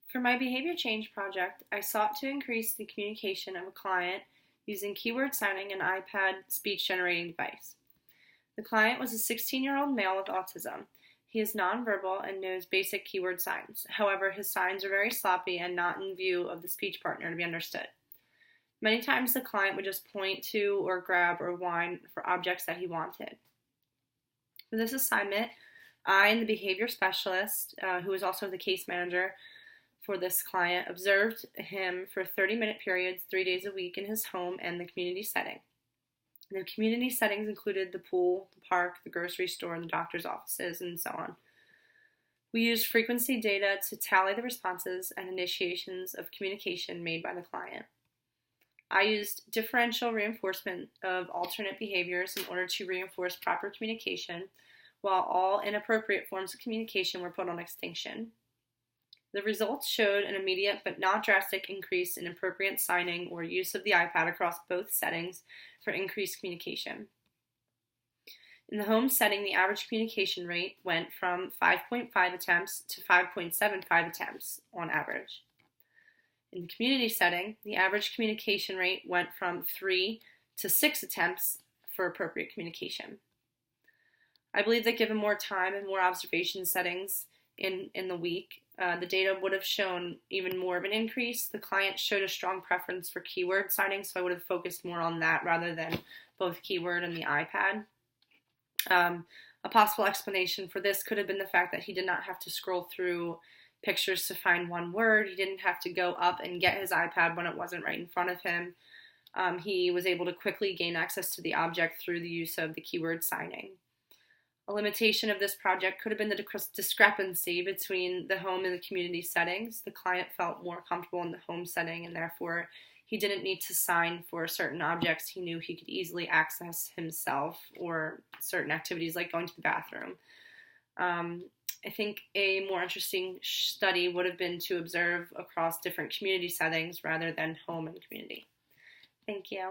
For my behavior change project, I sought to increase the communication of a client using keyword signing and iPad speech generating device. The client was a 16-year-old male with autism. He is nonverbal and knows basic keyword signs. However, his signs are very sloppy and not in view of the speech partner to be understood. Many times the client would just point to or grab or whine for objects that he wanted. For this assignment, I and the behavior specialist, who was also the case manager for this client, observed him for 30-minute periods 3 days a week in his home and the community setting. The community settings included the pool, the park, the grocery store, and the doctor's offices, and so on. We used frequency data to tally the responses and initiations of communication made by the client. I used differential reinforcement of alternate behaviors in order to reinforce proper communication, while all inappropriate forms of communication were put on extinction. The results showed an immediate but not drastic increase in appropriate signing or use of the iPad across both settings for increased communication. In the home setting, the average communication rate went from 5.5 attempts to 5.75 attempts on average. In the community setting, the average communication rate went from 3 to 6 attempts for appropriate communication. I believe that given more time and more observation settings in the week, the data would have shown even more of an increase. The client showed a strong preference for keyword signing, so I would have focused more on that rather than both keyword and the iPad. A possible explanation for this could have been the fact that he did not have to scroll through pictures to find one word. He didn't have to go up and get his iPad when it wasn't right in front of him. He was able to quickly gain access to the object through the use of the keyword signing. A limitation of this project could have been the discrepancy between the home and the community settings. The client felt more comfortable in the home setting, and therefore he didn't need to sign for certain objects he knew he could easily access himself, or certain activities like going to the bathroom. I think a more interesting study would have been to observe across different community settings rather than home and community. Thank you.